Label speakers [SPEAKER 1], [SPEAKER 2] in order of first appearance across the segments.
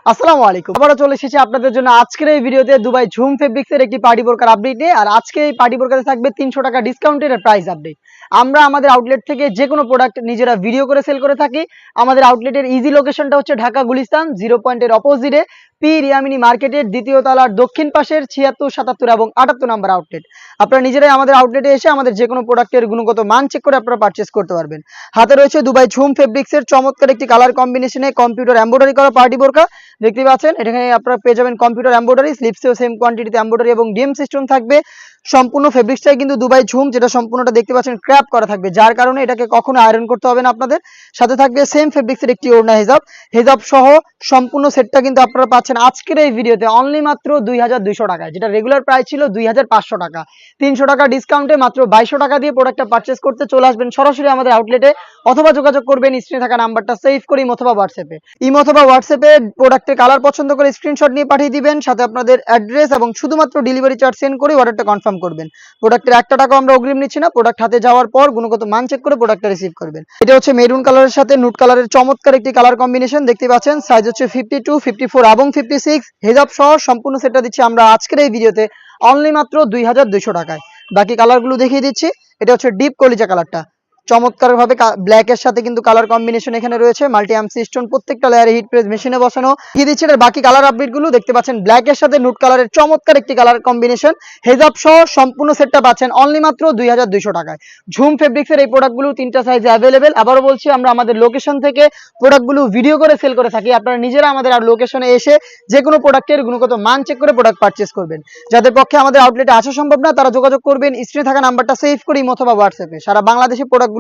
[SPEAKER 1] আসসালামু আলাইকুম। আবারও চলে এসেছি আপনাদের জন্য আজকের এই ভিডিওতে দুবাই ঝুম ফেব্রিক্সের একটি পার্টি বোরকার আপডেট নিয়ে। আর আজকে এই পার্টি বোরকাতে থাকবে 300 টাকা ডিসকাউন্টের প্রাইস আপডেট। আমরা আমাদের আউটলেট থেকে যে কোনো প্রোডাক্ট নিজেরা ভিডিও করে সেল করে থাকি। আমাদের আউটলেটের ইজি লোকেশনটা হচ্ছে ঢাকা গুলিস্তান 0 পয়েন্টের অপোজিটে পি রিয়ামিনি মার্কেটের দ্বিতীয় তলার দক্ষিণ পাশের 76, 77 এবং 78 নম্বর আউটলেট। আপনারা নিজেরাই আমাদের আউটলেটে এসে আমাদের যে কোনো প্রোডাক্টের গুণগত মান চেক করে আপনারা পারচেস করতে পারবেন। হাতে রয়েছে দুবাই ঝুম ফেব্রিক্সের চমৎকার একটি কালার কম্বিনেশনে কম্পিউটার এমব্রয়ডারি করা পার্টি বোরকা দেখতে পাচ্ছেন। এখানে আপনারা পেয়ে যাবেন কম্পিউটার এমব্রয়ডারি, স্লিপসেও সেম কোয়ান্টিটিতে এমব্রয়ডারি এবং ডিএম সিস্টেম থাকবে। সম্পূর্ণ ফেব্রিক্সটাই কিন্তু দুবাই ঝুম, যেটা সম্পূর্ণটা দেখতে পাচ্ছেন ক্র্যাপ করা থাকবে, যার কারণে এটাকে কখনো আয়রন করতে হবে না আপনাদের। সাথে থাকবে সেম ফেব্রিক্সের একটি ওড়না হেজাব সহ সম্পূর্ণ সেটটা কিন্তু আপনারা পাচ্ছেন আজকের এই ভিডিওতে অনলি মাত্র 2200 টাকায়, যেটা রেগুলার প্রাইস ছিল 2500 টাকা। 300 টাকা ডিসকাউন্টে মাত্র 2200 টাকা দিয়ে প্রোডাক্টটা পারচেস করতে চলে আসবেন সরাসরি আমাদের আউটলেটে, অথবা যোগাযোগ করবেন স্ক্রিনে থাকা নাম্বারটা সেভ করে ইমো অথবা হোয়াটসঅ্যাপে প্রোডাক্টের কালার পছন্দ করে স্ক্রিনশট নিয়ে পাঠিয়ে দিবেন, সাথে আপনাদের অ্যাড্রেস এবং শুধুমাত্র ডেলিভারি চার্জ সেন্ড করে অর্ডারটা কনফার্ম করবেন। প্রোডাক্টের 1 টাকাও আমরা অগ্রিম নিচ্ছি না, প্রোডাক্ট হাতে যাওয়ার পর গুণগত মান চেক করে প্রোডাক্টটা রিসিভ করবেন। এটা হচ্ছে মেরুন কালারের সাথে নুট কালারের চমৎকার একটি কালার কম্বিনেশন দেখতে পাচ্ছেন। সাইজ হচ্ছে 52, 54 এবং 56। হেজাব সহ সম্পূর্ণ সেটটা দিচ্ছি আমরা আজকের এই ভিডিওতে অনলি মাত্র 2200 টাকায়। বাকি কালারগুলো দেখিয়ে দিচ্ছি। এটা হচ্ছে ডিপ কলিজা কালারটা, চমৎকার ভাবে ব্ল্যাকের সাথে কিন্তু কালার কম্বিনেশন এখানে রয়েছে। মাল্টি আর্ম সিস্টেম, প্রত্যেকটা লেয়ারে হিট প্রেস মেশিনে বসানো। কি দিচ্ছে এর বাকি কালার আপডেট গুলো দেখতে পাচ্ছেন। ব্ল্যাকের সাথে নুট কালারের চমৎকার একটি কালার কম্বিনেশন। হেজাব সহ সম্পূর্ণ সেটটা পাচ্ছেন অনলি মাত্র 2200 টাকায়। ঝুম ফেব্রিক্সের এই প্রোডাক্টগুলো 3টা সাইজে অ্যাভেলেবেল। আবারও বলছি, আমরা আমাদের লোকেশন থেকে প্রোডাক্টগুলো ভিডিও করে সেল করে থাকি। আপনারা নিজেরা আমাদের আর লোকেশনে এসে যে কোনো প্রোডাক্টের গুণগত মান চেক করে প্রোডাক্ট পারচেস করবেন। যাদের পক্ষে আমাদের আউটলেটে আসা সম্ভব না, তারা যোগাযোগ করবেন স্ক্রিনে থাকা নাম্বারটা সেভ করে অথবা হোয়াটসঅ্যাপে। সারা বাংলাদেশে প্রোডাক্টগুলো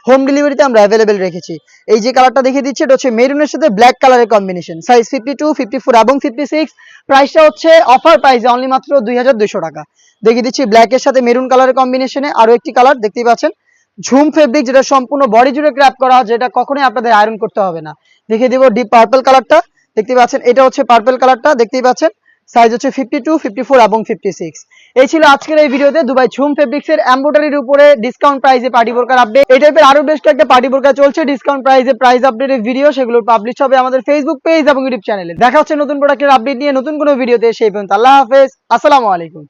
[SPEAKER 1] হোম ডেলিভারিতে আমরা অ্যাভেলেবেল রেখেছি। এই যে কালারটা দেখিয়ে দিচ্ছি, এটা হচ্ছে মেরুনের সাথে ব্ল্যাক কালারের কম্বিনেশন। সাইজ 52, 54 এবং 56। প্রাইসটা হচ্ছে অফার প্রাইসে অনলি মাত্র 2200 টাকা। দেখিয়ে দিচ্ছি ব্ল্যাকের সাথে মেরুন কালারের কম্বিনেশনে আরো একটি কালার দেখতেই পাচ্ছেন। ঝুম ফেব্রিক, যেটা সম্পূর্ণ বডি জুড়ে ক্র্যাপ করা, যেটা কখনোই আপনাদের আয়রন করতে হবে না। দেখিয়ে দিব ডিপ পার্পল কালারটা দেখতে পাচ্ছেন। এটা হচ্ছে পার্পল কালারটা দেখতেই পাচ্ছেন। সাইজ হচ্ছে 52, 54 এবং 56। এই ছিল আজকের এই ভিডিওতে দুবাই ঝুম ফেব্রিক্সের এমব্রয়ডারির উপরে ডিসকাউন্ট প্রাইসে পার্টি বোরকার আপডেট। এই টাইপের আরো বেশ কয়েকটা পার্টি বোরকা চলছে ডিসকাউন্ট প্রাইসে প্রাইস আপডেটের ভিডিও, সেগুলো পাবলিশ হবে আমাদের ফেসবুক পেজ এবং ইউটিউব চ্যানেলে। দেখা হচ্ছে নতুন প্রোডাক্টের আপডেট নিয়ে নতুন কোনো ভিডিওতে। সেই পর্যন্ত আল্লাহ হাফেজ, আসসালামু আলাইকুম।